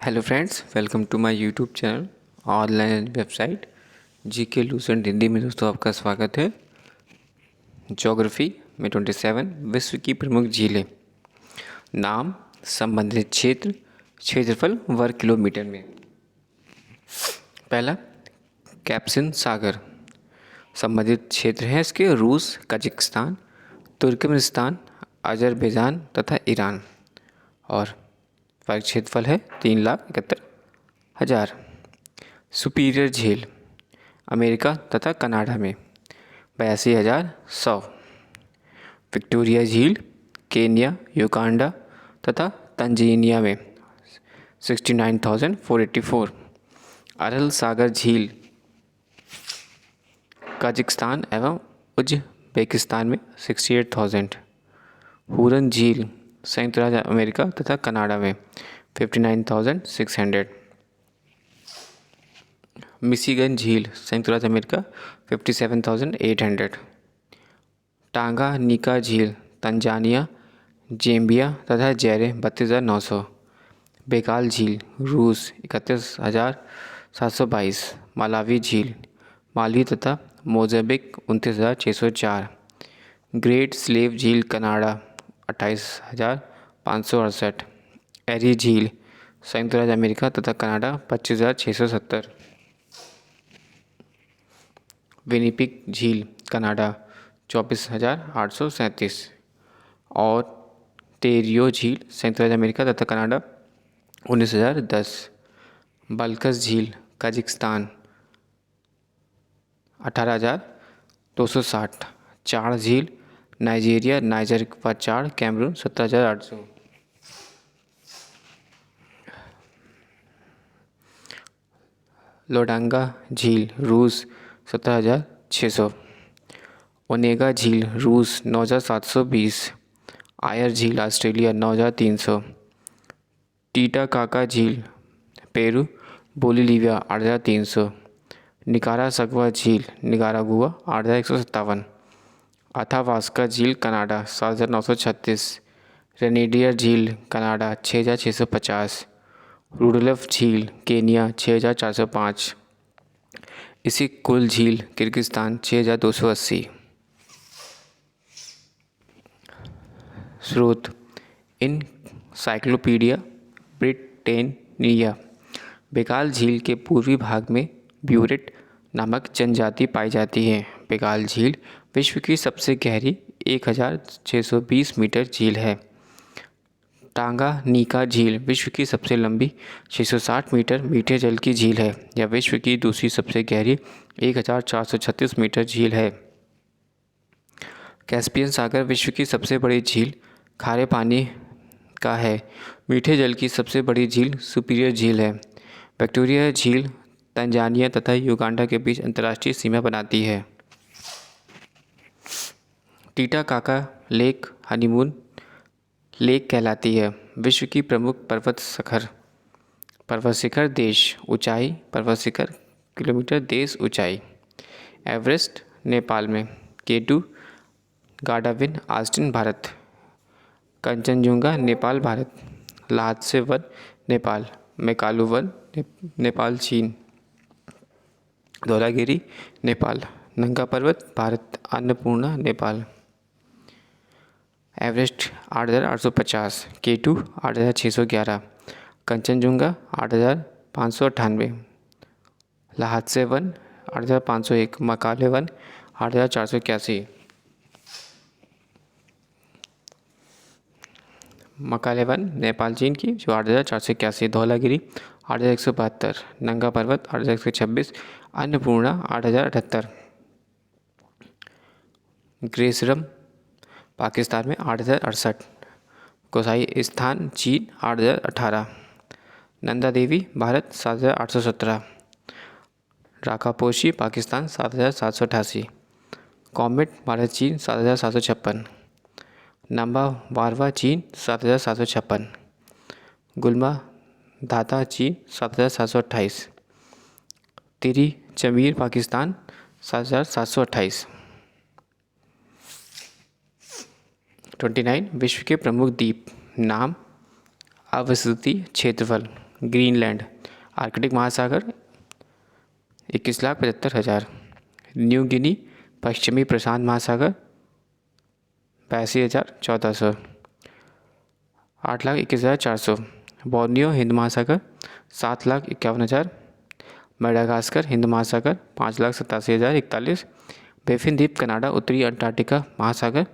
Hello friends, welcome to my YouTube channel online website GK Lucent Hindi में। दोस्तों आपका स्वागत है। ज्योग्राफी में 27 विश्व की प्रमुख झीलें। नाम, संबंधित क्षेत्र, क्षेत्रफल वर्ग किलोमीटर में। पहला, कैस्पियन सागर। संबंधित क्षेत्र है इसके रूस, कजाकिस्तान, तुर्कमेनिस्तान, अजरबैजान तथा ईरान। और वर्ग क्षेत्रफल है 3,71,000। सुपीरियर झील अमेरिका तथा कनाडा में 82,100। विक्टोरिया झील केन्या, युगांडा तथा तंजानिया में 69,484। अरल सागर झील कजाकिस्तान एवं उज्बेकिस्तान में 68,000। हुरन झील संयुक्त राज्य अमेरिका तथा कनाडा में 59,600। मिशिगन झील संयुक्त राज्य अमेरिका 57,800। टांगानिका झील तंजानिया, ज़ैम्बिया तथा ज़ैरे 32,900। बेकाल झील रूस 31,722। मालावी झील मालवी तथा मोज़ाम्बिक 29,604। ग्रेट स्लेव झील कनाडा 28,568। एरी झील संयुक्त राज्य अमेरिका तथा कनाडा 25,670। विनिपिग झील कनाडा 24,837। और टेरियो झील संयुक्त राज्य अमेरिका तथा कनाडा 19,010। बल्कस झील कजाकिस्तान 18,260। चाड़ झील नाइजीरिया नाइजर व चाड़ कैमरून 17,800। लोडांगा झील रूस 17,600। ओनेगा झील रूस 9,720। आयर झील ऑस्ट्रेलिया 9,300। टीटाकाका झील पेरू बोलिविया 8,300। निकारागुआ झील निकारागुआ 8,157। अथावास्का झील कनाडा 7,936। रेनेडियर झील कनाडा 6,650। रुडलफ झील केन्या 6,405। इसी कुल झील किर्गिस्तान 6,280। स्रोत इनसाइक्लोपीडिया ब्रिटेनिया। बेकाल झील के पूर्वी भाग में ब्यूरेट नामक जनजाति पाई जाती है। बेकाल झील विश्व की सबसे गहरी 1,620 मीटर झील है। टांगानिका झील विश्व की सबसे लंबी 660 मीटर मीठे जल की झील है। यह विश्व की दूसरी सबसे गहरी 1,436 मीटर झील है। कैस्पियन सागर विश्व की सबसे बड़ी झील खारे पानी का है। मीठे जल की सबसे बड़ी झील सुपीरियर झील है। विक्टोरिया झील तंजानिया तथा युगांडा के बीच अंतर्राष्ट्रीय सीमा बनाती है। टीटाकाका लेक हनीमून लेक कहलाती है। विश्व की प्रमुख पर्वत शिखर देश ऊंचाई पर्वत शिखर किलोमीटर देश ऊंचाई। एवरेस्ट नेपाल में। K two Godwin Austen Bharat. Kanchenjunga Nepal Bharat. Lhotse one Nepal. Makalu one Nepal चीन। Dhaulagiri Nepal. Nanga Parbat Bharat. Annapurna Nepal. Everest 8,850। K two 8,611। Kanchenjunga 8,598। Lhotse one 8,501। Makalu one 8,481। Makalu one Nepal चीन की जो 8,481। धौलागिरी 8,172। नंगा पर्वत 8,126। अन्नपूर्णा 8,078। ग्रेसरम पाकिस्तान में 8,068। गोसाई स्थान चीन 8,018। नंदा देवी भारत 7,817। राकापोशी पाकिस्तान 7,788। कॉमेट भारत चीन 7,756। नंबा वारवा चीन 7,756। गुल्मा दाता चीन 7,728। तिरी चमीर पाकिस्तान 7,728। 29 विश्व के प्रमुख द्वीप। नाम, अवस्थिति, क्षेत्रफल। ग्रीनलैंड। आर्कटिक महासागर 21,75,000। न्यू गिनी पश्चिमी प्रशांत महासागर 82,1400। 8,21,400। बोर्नियो हिंद महासागर 7,51,000। मेडागास्कर हिंद महासागर 5,87,041। बेफिन द्वीप कनाडा उत्तरी अंटार्कटिका महासागर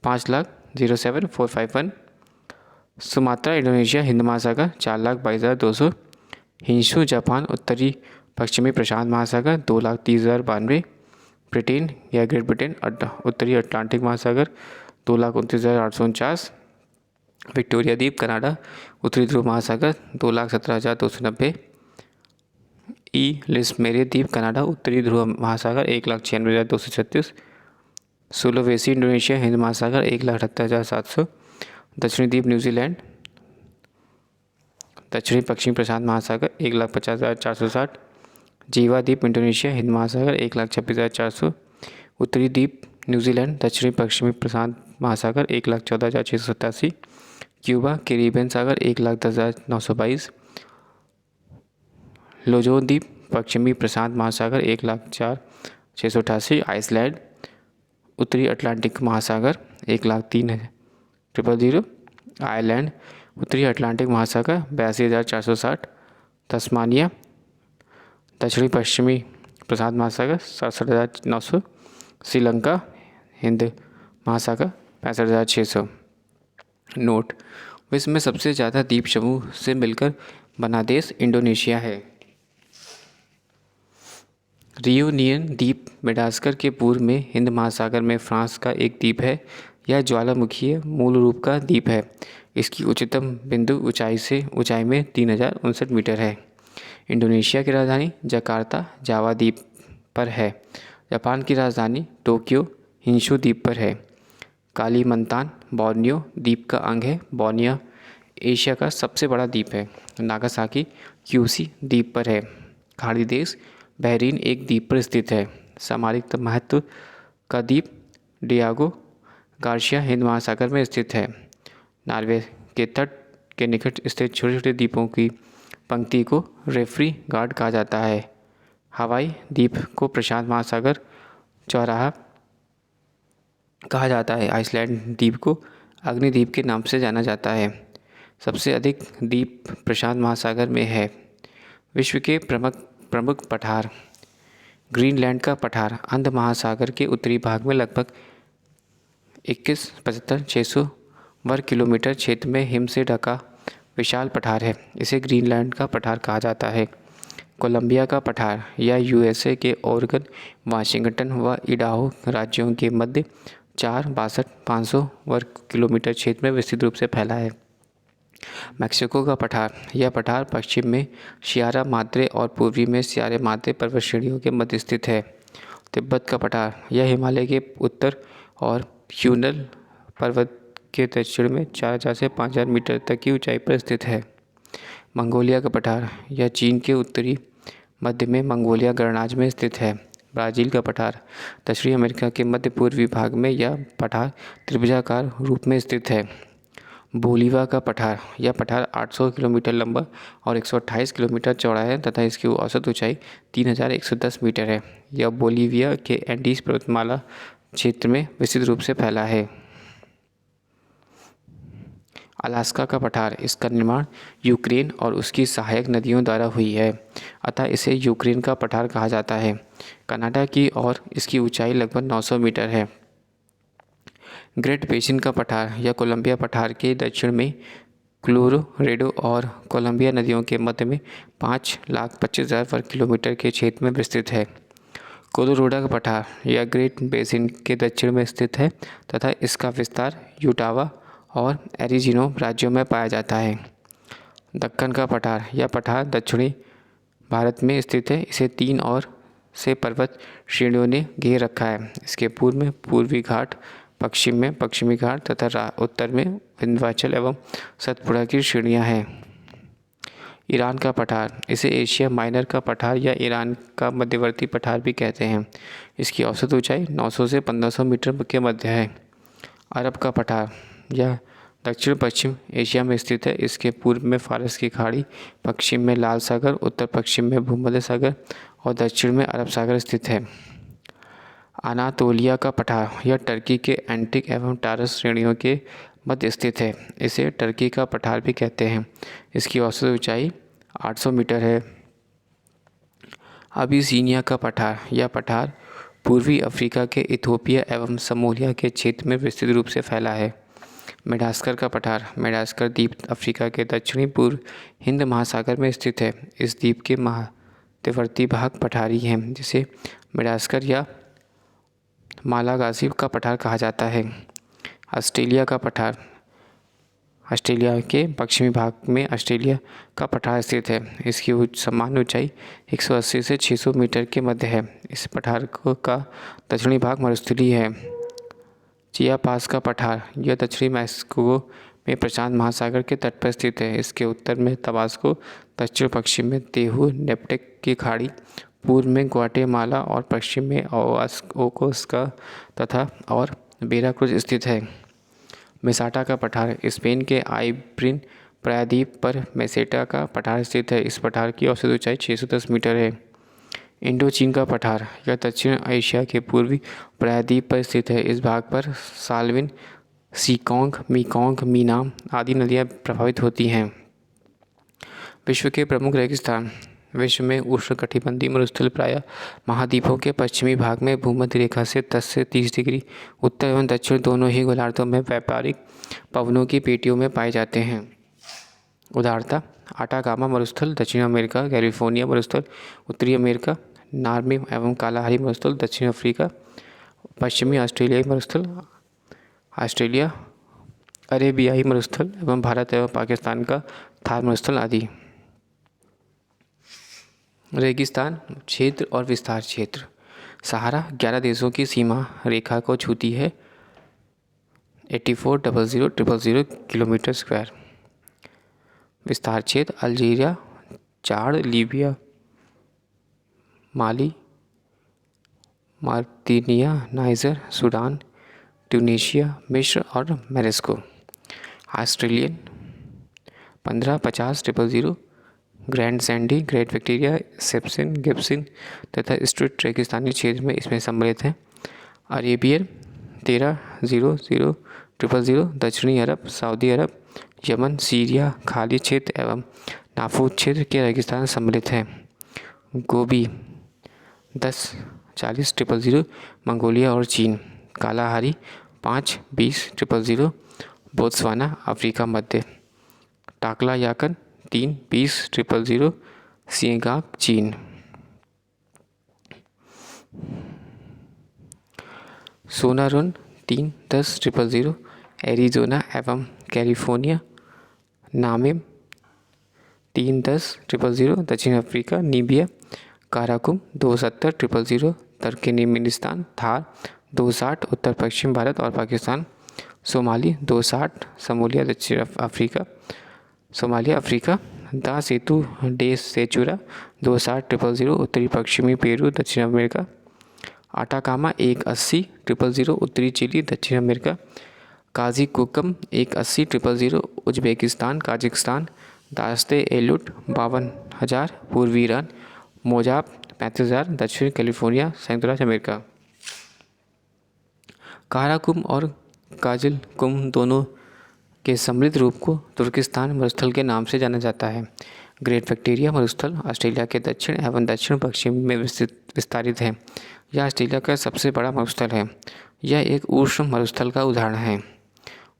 5,07,451। सुमात्रा इंडोनेशिया हिंद महासागर 4,22,200। हिंशु जापान उत्तरी पश्चिमी प्रशांत महासागर 2,30,092। ब्रिटेन या ग्रेट ब्रिटेन उत्तरी अटलांटिक महासागर 2,29,849। विक्टोरिया द्वीप कनाडा उत्तरी ध्रुव महासागर 2,17,290। लिस्मेरे द्वीप कनाडा उत्तरी ध्रुव महासागर 1,96,236। सुलोवेसी इंडोनेशिया हिंद महासागर 1,78,700। दक्षिणी द्वीप न्यूजीलैंड दक्षिणी पश्चिमी प्रशांत महासागर 1,50,460। जीवा द्वीप इंडोनेशिया हिंद महासागर 1,26,400। उत्तरी द्वीप न्यूजीलैंड दक्षिणी पश्चिमी प्रशांत महासागर 1,14,687। क्यूबा कैरिबियन सागर 1,10,922। लोजोन द्वीप पश्चिमी प्रशांत महासागर 1,04,688। आइसलैंड उत्तरी अटलांटिक महासागर 1,03,000। आयरलैंड उत्तरी अटलांटिक महासागर 82,460। तस्मानिया दक्षिणी पश्चिमी प्रशांत महासागर 67,900। श्रीलंका हिंद महासागर 65,600। नोट: विश्व में सबसे ज़्यादा द्वीप समूह से मिलकर बना देश इंडोनेशिया है। रियूनियन द्वीप मेडागास्कर के पूर्व में हिंद महासागर में फ्रांस का एक द्वीप है। यह ज्वालामुखीय मूल रूप का द्वीप है। इसकी उच्चतम बिंदु ऊंचाई में 3,059 मीटर है। इंडोनेशिया की राजधानी जकार्ता जावा द्वीप पर है। जापान की राजधानी टोक्यो हिंशु द्वीप पर है। कालीमंतान बोर्नियो द्वीप का अंग है। बोर्नियो एशिया का सबसे बड़ा द्वीप है। नागासाकी क्यूसी द्वीप पर है। खाड़ी देश बहरीन एक द्वीप पर स्थित है। सामरिक महत्व का द्वीप डियागो गार्सिया हिंद महासागर में स्थित है। नॉर्वे के तट के निकट स्थित छोटे छोटे द्वीपों की पंक्ति को रेफरी गार्ड कहा जाता है। हवाई द्वीप को प्रशांत महासागर चौराहा कहा जाता है। आइसलैंड द्वीप को अग्निद्वीप के नाम से जाना जाता है। सबसे अधिक द्वीप प्रशांत महासागर में है। विश्व के प्रमुख पठार: ग्रीनलैंड का पठार अंध महासागर के उत्तरी भाग में लगभग 21,75,600 वर्ग किलोमीटर क्षेत्र में हिम से ढका विशाल पठार है। इसे ग्रीनलैंड का पठार कहा जाता है। कोलंबिया का पठार या यूएसए के ओरेगन, वाशिंगटन व इडाहो राज्यों के मध्य 4,62,500 वर्ग किलोमीटर क्षेत्र में विस्तृत रूप से फैला है। मैक्सिको का पठार यह पठार पश्चिम में सियरा माद्रे और पूर्वी में सियरा माद्रे पर्वत श्रेणियों के मध्य स्थित है। तिब्बत का पठार यह हिमालय के उत्तर और ह्यूनल पर्वत के दक्षिण में 4,000 से 5,000 मीटर तक की ऊंचाई पर स्थित है। मंगोलिया का पठार यह चीन के उत्तरी मध्य में मंगोलिया गणराज्य में स्थित है। ब्राज़ील का पठार दक्षिणी अमेरिका के मध्य पूर्वी भाग में यह पठार त्रिभुजाकार रूप में स्थित है। बोलीविया का पठार यह पठार 800 किलोमीटर लंबा और 128 किलोमीटर चौड़ा है तथा इसकी औसत ऊंचाई 3,110 मीटर है। यह बोलीविया के एंडीज पर्वतमाला क्षेत्र में विस्तृत रूप से फैला है। अलास्का का पठार इसका निर्माण यूक्रेन और उसकी सहायक नदियों द्वारा हुई है, अतः इसे यूक्रेन का पठार कहा जाता है। कनाडा की ओर इसकी ऊंचाई लगभग 900 मीटर है। ग्रेट बेसिन का पठार या कोलंबिया पठार के दक्षिण में कोलोराडो और कोलंबिया नदियों के मध्य में 5,25,000 वर्ग किलोमीटर के क्षेत्र में विस्तृत है। कोलोराडो का पठार या ग्रेट बेसिन के दक्षिण में स्थित है तथा इसका विस्तार यूटावा और एरिज़ोना राज्यों में पाया जाता है। दक्कन का पठार यह पठार दक्षिणी भारत में स्थित है। इसे 3 और से पर्वत श्रेणियों ने घेर रखा है। इसके पूर्व में पूर्वी घाट, पश्चिम में पश्चिमी घाट तथा उत्तर में विंध्याचल एवं सतपुड़ा की श्रेणियां हैं। ईरान का पठार इसे एशिया माइनर का पठार या ईरान का मध्यवर्ती पठार भी कहते हैं। इसकी औसत ऊंचाई 900 से 1,500 मीटर के मध्य है। अरब का पठार यह दक्षिण पश्चिम एशिया में स्थित है। इसके पूर्व में फारस की खाड़ी, पश्चिम में लाल सागर, उत्तर पश्चिम में भूमध्य सागर और दक्षिण में अरब सागर स्थित है। अनातोलिया का पठार, यह टर्की के एंटिक एवं टारस श्रेणियों के मध्य स्थित है। इसे टर्की का पठार भी कहते हैं। इसकी औसत ऊंचाई 800 मीटर है। अबिसीनिया का पठार, यह पठार पूर्वी अफ्रीका के इथियोपिया एवं सोमालिया के क्षेत्र में विस्तृत रूप से फैला है। मेडागास्कर का पठार, मेडागास्कर द्वीप अफ्रीका के दक्षिणी पूर्व हिंद महासागर में स्थित है। इस द्वीप के मध्यवर्ती भाग पठारी है, जिसे मेडागास्कर या मालागासी का पठार कहा जाता है। ऑस्ट्रेलिया का पठार, ऑस्ट्रेलिया के पश्चिमी भाग में ऑस्ट्रेलिया का पठार स्थित है। इसकी सामान्य ऊंचाई 180 से 600 मीटर के मध्य है। इस पठार का दक्षिणी भाग मरुस्थलीय है। चियापास का पठार, यह दक्षिणी मैक्सिको में प्रशांत महासागर के तट पर स्थित है। इसके उत्तर में तबास्को, दक्षिण पश्चिम में तेहु नेप्टेक की खाड़ी, पूर्व में ग्वाटेमाला और पश्चिम में ओकोस्का तथा और वेराक्रुज स्थित है। मेसाटा का पठार, स्पेन के आइब्रिन प्रायद्वीप पर मेसेटा का पठार स्थित है। इस पठार की औसत ऊंचाई 610 मीटर है। इंडोचीन का पठार, यह दक्षिण एशिया के पूर्वी प्रायद्वीप पर स्थित है। इस भाग पर साल्विन, सीकोंग, मीकोंग, मीनाम आदि नदियाँ प्रभावित होती हैं। विश्व के प्रमुख रेगिस्तान, विश्व में उष्णकटिबंधीय मरुस्थल प्रायः महाद्वीपों के पश्चिमी भाग में भूमध्य रेखा से 10 से 30 डिग्री उत्तर एवं दक्षिण दोनों ही गोलार्धों में व्यापारिक पवनों की पेटियों में पाए जाते हैं। उदाहरणतः अटाकामा मरुस्थल दक्षिण अमेरिका, कैलिफोर्निया मरुस्थल उत्तरी अमेरिका, नार्मे एवं कालाहारी मरुस्थल दक्षिण अफ्रीका, पश्चिमी ऑस्ट्रेलियाई मरुस्थल ऑस्ट्रेलिया, अरेबियाई मरुस्थल एवं भारत एवं पाकिस्तान का थार मरुस्थल आदि। रेगिस्तान क्षेत्र और विस्तार क्षेत्र, सहारा 11 देशों की सीमा रेखा को छूती है। 84,000,000 किलोमीटर स्क्वायर। विस्तार क्षेत्र Algeria, Chad, Libya, Mali, Mauritania, Niger, Sudan, Tunisia, मिस्र और Morocco. Australian 15,50,000 Grand Sandy, Great Victoria, Simpson, Gibson तथा स्ट्रेट रेगिस्तानी क्षेत्र में इसमें सम्मिलित हैं। अरेबियन 13,000,000 दक्षिणी अरब, सऊदी अरब, यमन, सीरिया, खाली क्षेत्र एवं नाफूज क्षेत्र के रेगिस्तान सम्मिलित हैं। गोबी 10,40,000 मंगोलिया और चीन। कालाहारी 5,20,000 बोत्सवाना, अफ्रीका मध्य। टाकला याकन 3,20,000 सिएगांग, चीन। सोनारुन 3,10,000 एरिज़ोना एवं कैलिफोर्निया। नामेम 3,10,000 दक्षिण अफ्रीका, नीबिया। काराकुम 2,70,000 तुर्कमेनिस्तान, थार 2,60 उत्तर पश्चिम भारत और पाकिस्तान। सोमाली 2,60 सोमालिया, दक्षिण अफ्रीका, सोमालिया, अफ्रीका। दा सेतु डे सेचुरा 2,60,000 उत्तरी पश्चिमी पेरू, दक्षिण अमेरिका। अटाकामा 1,80,000 उत्तरी चिली, दक्षिण अमेरिका। काजी कुकम 1,80,000 उज्बेकिस्तान, काजाकिस्तान। दास्ते एलुट 52,000 पूर्वी ईरान। मोजाब 35,000 दक्षिण कैलिफोर्निया, संयुक्त राज्य अमेरिका। काराकुम और काजिलकुम दोनों के सम्मिलित रूप को तुर्किस्तान मरुस्थल के नाम से जाना जाता है। ग्रेट विक्टोरिया मरुस्थल ऑस्ट्रेलिया के दक्षिण एवं दक्षिण पश्चिम में विस्तारित है। यह ऑस्ट्रेलिया का सबसे बड़ा मरुस्थल है। यह एक उष्ण मरुस्थल का उदाहरण है।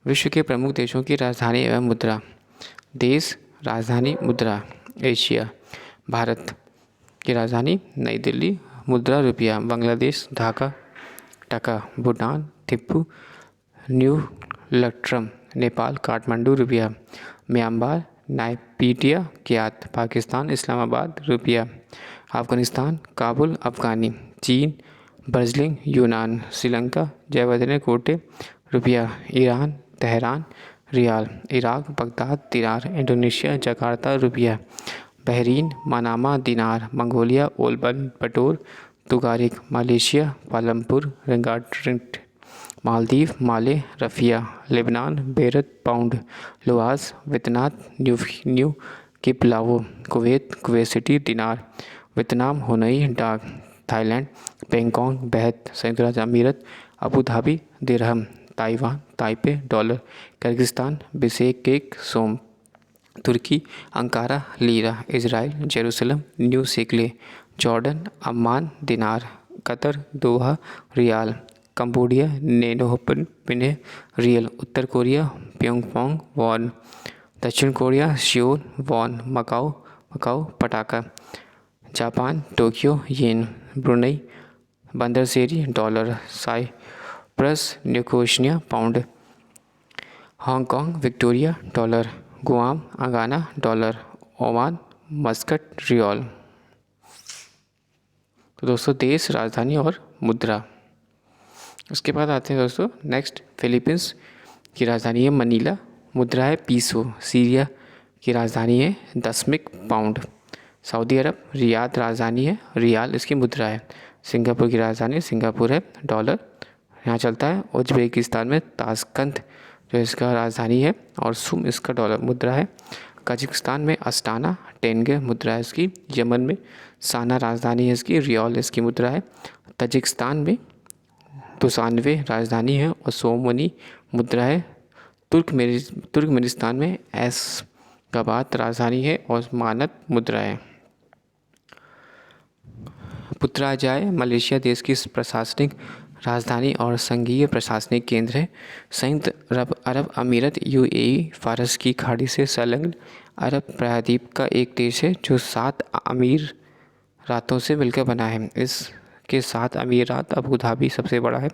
विश्व के प्रमुख देशों की राजधानी एवं मुद्रा। देश राजधानी मुद्रा। एशिया, भारत की राजधानी नई दिल्ली, मुद्रा रुपया। बांग्लादेश ढाका, टका। भूटान थिम्पू, न्यू लट्रम। नेपाल काठमांडू, रुपया। Myanmar Naypyidaw kyat. Pakistan Islamabad, रुपया। अफगानिस्तान काबुल, अफगानी। चीन बर्जिलिंग, यूनान। श्रीलंका जयवर्धने कोटे, रुपया। Iran Tehran, rial. Iraq Baghdad, dinar. Indonesia Jakarta, रुपया। Bahrain Manama, dinar. Mongolia Ulaanbaatar, tugrik. Malaysia Kuala Lumpur, ringgit. Maldives Male rufiyaa, Lebanon Beirut pound, Laos वितनात न्यू किपलावो, Kuwait Kuwait City dinar, Vietnam Hanoi डाक, Thailand Bangkok baht, संयुक्त अरब अमीरत Abu Dhabi dirham, Taiwan Taipei dollar, Kyrgyzstan Bishkek som, तुर्की Ankara lira, Israel Jerusalem new shekel, Jordan Amman dinar, Qatar Doha riyal, Cambodia नेनोपिने real, उत्तर Korea Pyongyang won, दक्षिण Korea Seoul won, Macau pataca, Japan Tokyo yen, Brunei Bandar Seri dollar, Cyprus Nicosia pound, Hong Kong Victoria dollar, Guam Agana dollar, Oman Muscat rial. तो दोस्तों देश, राजधानी और मुद्रा। उसके बाद आते हैं दोस्तों नेक्स्ट, फिलीपींस की राजधानी है मनीला, मुद्रा है पीसो, सीरिया की राजधानी है दशमिक पाउंड, सऊदी अरब रियाद राजधानी है रियाल इसकी मुद्रा है, सिंगापुर की राजधानी सिंगापुर है डॉलर यहाँ चलता है, उज्बेकिस्तान में ताशकंद जो इसका राजधानी है और सुम इसका डॉलर मुद्रा है, कजाकिस्तान में अस्ताना टेंगे मुद्रा है इसकी, यमन में साना राजधानी है इसकी, रियाल इसकी मुद्रा है, तजिकिस्तान में दुसानवे राजधानी है और सोमनी मुद्रा है, तुर्कमेनिस्तान में एशगाबाद राजधानी है और मानद मुद्रा है। पुत्रराजय मलेशिया देश की प्रशासनिक राजधानी और संघीय प्रशासनिक केंद्र है, संयुक्त अरब अमीरत यूएई फारस की खाड़ी से संलग्न अरब प्रायद्वीप का एक देश है जो 7 अमीर रातों से मिलकर बना है। इसके 7 अमीरात अबू धाबी सबसे बड़ा है,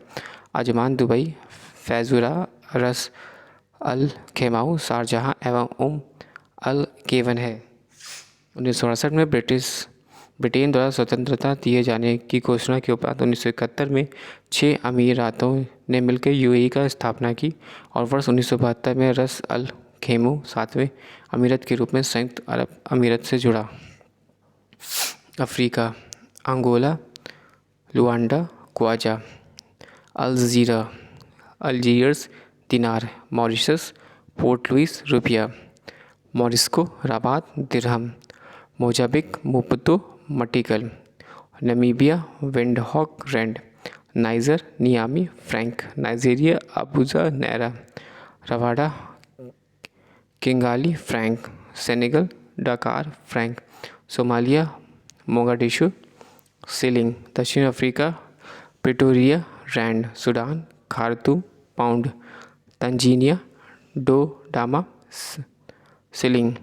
अजमान दुबई, फैजुरा, रस अल खेमाऊ, शारजहाँ एवं अल केवन है। 1968 में ब्रिटेन द्वारा स्वतंत्रता दिए जाने की घोषणा के उपरांत 1971 में 6 अमीरातों ने मिलकर यूएई का स्थापना की और वर्ष 1972 में रस अल खेमू 7वें अमीरत के रूप में संयुक्त अरब अमीरत से जुड़ा। Africa Angola, Luanda, kwanza, Algeria, Algiers dinar, Mauritius Port Louis रुपया, Morocco Rabat dirham, Mozambique Maputo metical, Namibia Windhoek rand, Niger Niamey franc, Nigeria Abuja naira, Rwanda Kigali franc, Senegal Dakar franc, Somalia Mogadishu shilling, दक्षिण Africa Pretoria rand, Sudan Khartoum pound, Tanzania Dodoma shilling,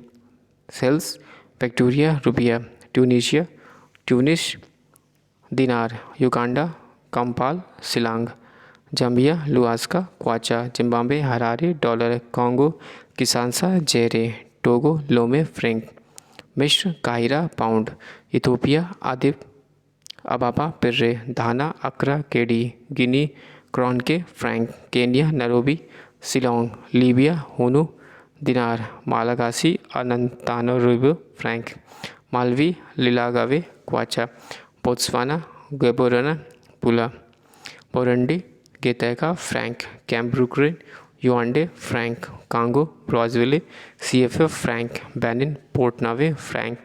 Seychelles Victoria रुपया, Tunisia Tunis dinar, Uganda Kampala shilling, Zambia Lusaka kwacha, Zimbabwe Harare dollar, Congo Kinshasa zaire, Togo लोमे Frank, मिस्र काहिरा pound, Ethiopia Addis Ababa birr, Ghana Accra cedi, Guinea Conakry franc, Kenya Nairobi shilling, Libya हुनु dinar, Malagasy Antananarivo franc, Malawi Lilongwe kwacha, Botswana Gaborone pula, Burundi Gitega franc, Cameroon Yaounde franc, Congo Brazzaville CFF franc, Benin Porto Novo franc,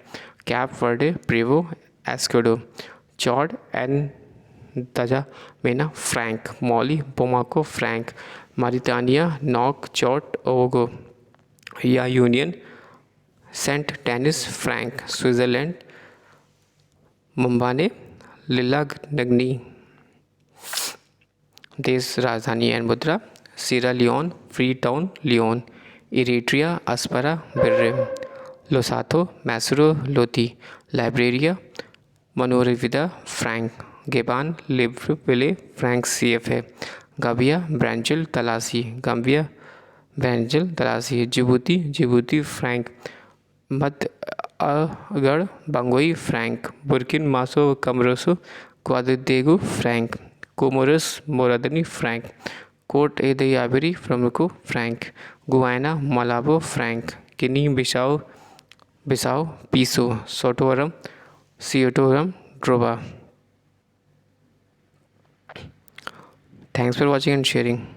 Cape Verde Praia escudo, Chad N'Djamena franc, Mali Bamako franc, Mauritania Nouakchott ओगो या Reunion Saint Denis franc, Switzerland Mbabane lilangeni. देश राजधानी and मुद्रा सीरा Leone Freetown leone, Eritrea Asmara बिर्रिम, Lesotho Maseru loti, Liberia Monrovia franc, Gabon Libreville franc CF है, Gambia Banjul dalasi, Gambia Banjul dalasi, Djibouti franc, मध्य अगड़ Bangui franc, Burkina Faso कमरोसो Ouagadougou franc, Comoros Moroni franc, कोट ए दयाबरी फ्रमको franc, Guinea Malabo franc, Guinea Bissau पीसो, सियोटोरम ड्रोबा। Thanks for watching and sharing.